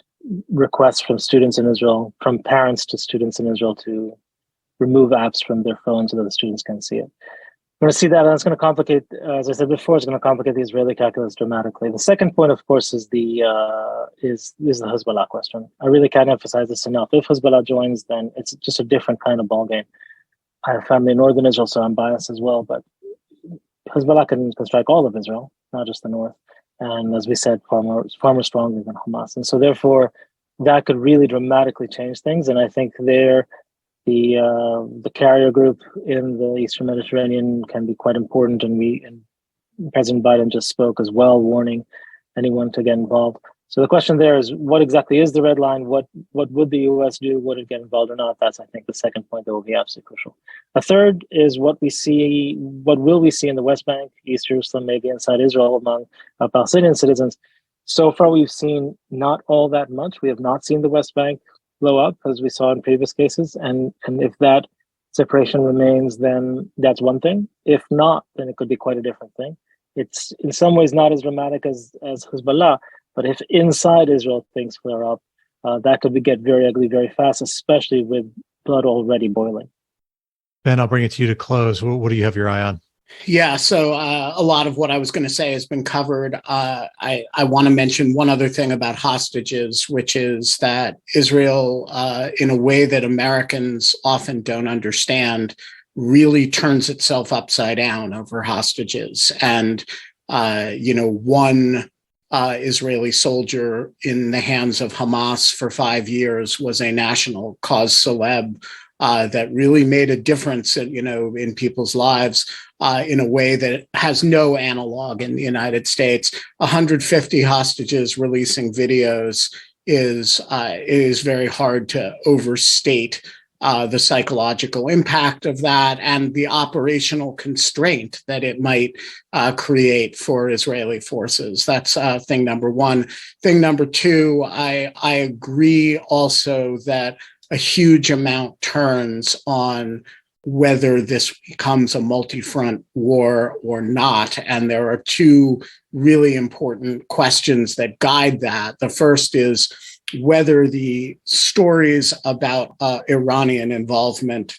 A: requests from students in Israel, from parents to students in Israel, to remove apps from their phones so that the students can see it. We're going to see that, and it's going to complicate, as I said before, it's going to complicate the Israeli calculus dramatically. The second point, of course, is the Hezbollah question. I really can't emphasize this enough. If Hezbollah joins, then it's just a different kind of ballgame. I have family in northern Israel, so I'm biased as well, but Hezbollah can strike all of Israel, not just the north. And as we said, far more strongly than Hamas. And so therefore, that could really dramatically change things. And I think the carrier group in the Eastern Mediterranean can be quite important. And President Biden just spoke as well, warning anyone to get involved. So the question there is, what exactly is the red line? What would the U.S. do? Would it get involved or not? That's, I think, the second point that will be absolutely crucial. A third is what will we see in the West Bank, East Jerusalem, maybe inside Israel among Palestinian citizens. So far, we've seen not all that much. We have not seen the West Bank blow up as we saw in previous cases. And if that separation remains, then that's one thing. If not, then it could be quite a different thing. It's in some ways not as dramatic as Hezbollah, but if inside Israel things flare up, that could get very ugly very fast, especially with blood already boiling.
B: Ben, I'll bring it to you to close. What do you have your eye on?
E: Yeah, so a lot of what I was going to say has been covered. I want to mention one other thing about hostages, which is that Israel, in a way that Americans often don't understand, really turns itself upside down over hostages. And, one Israeli soldier in the hands of Hamas for 5 years was a national cause celeb that really made a difference, in people's lives in a way that has no analog in the United States. 150 hostages releasing videos is very hard to overstate the psychological impact of that and the operational constraint that it might create for Israeli forces. That's thing number one. Thing number two, I agree also that a huge amount turns on whether this becomes a multi-front war or not. And there are two really important questions that guide that. The first is whether the stories about Iranian involvement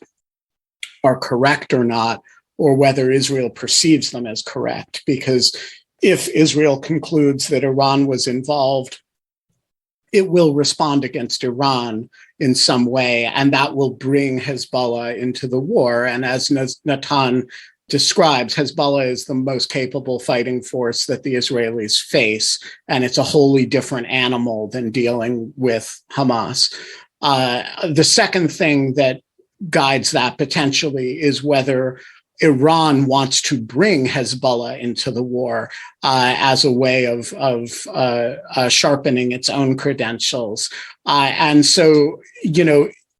E: are correct or not, or whether Israel perceives them as correct. Because if Israel concludes that Iran was involved, it will respond against Iran in some way, and that will bring Hezbollah into the war. And as Natan describes, Hezbollah is the most capable fighting force that the Israelis face, and it's a wholly different animal than dealing with Hamas. The second thing that guides that potentially is whether Iran wants to bring Hezbollah into the war as a way of sharpening its own credentials. And so,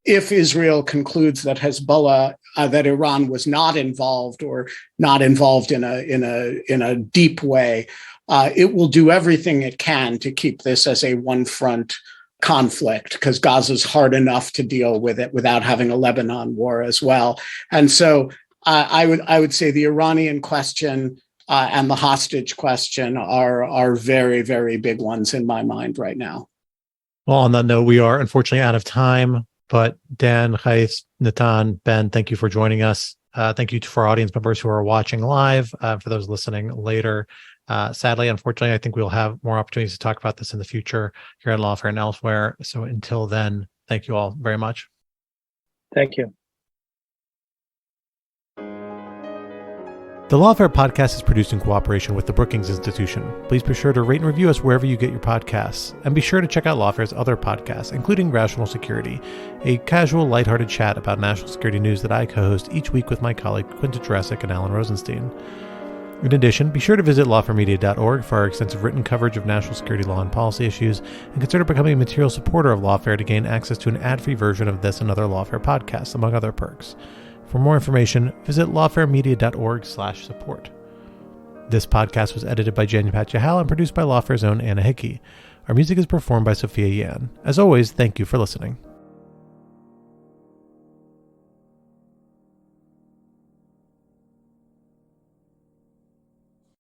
E: if Israel concludes that Hezbollah, that Iran was not involved or not involved in a deep way, it will do everything it can to keep this as a one-front conflict, because Gaza's hard enough to deal with it without having a Lebanon war as well. And so I would say the Iranian question and the hostage question are very, very big ones in my mind right now.
B: Well, on that note, we are unfortunately out of time. But Dan, Ghaith, Natan, Ben, thank you for joining us. Thank you for our audience members who are watching live. For those listening later, sadly, unfortunately, I think we'll have more opportunities to talk about this in the future here at Lawfare and elsewhere. So until then, thank you all very much.
A: Thank you.
B: The Lawfare podcast is produced in cooperation with the Brookings Institution. Please be sure to rate and review us wherever you get your podcasts. And be sure to check out Lawfare's other podcasts, including Rational Security, a casual, lighthearted chat about national security news that I co-host each week with my colleague Quinta Jurecic and Alan Rosenstein. In addition, be sure to visit lawfaremedia.org for our extensive written coverage of national security law and policy issues, and consider becoming a material supporter of Lawfare to gain access to an ad-free version of this and other Lawfare podcasts, among other perks. For more information, visit lawfaremedia.org/support. This podcast was edited by Janipat Jahal and produced by Lawfare's own Anna Hickey. Our music is performed by Sophia Yan. As always, thank you for listening.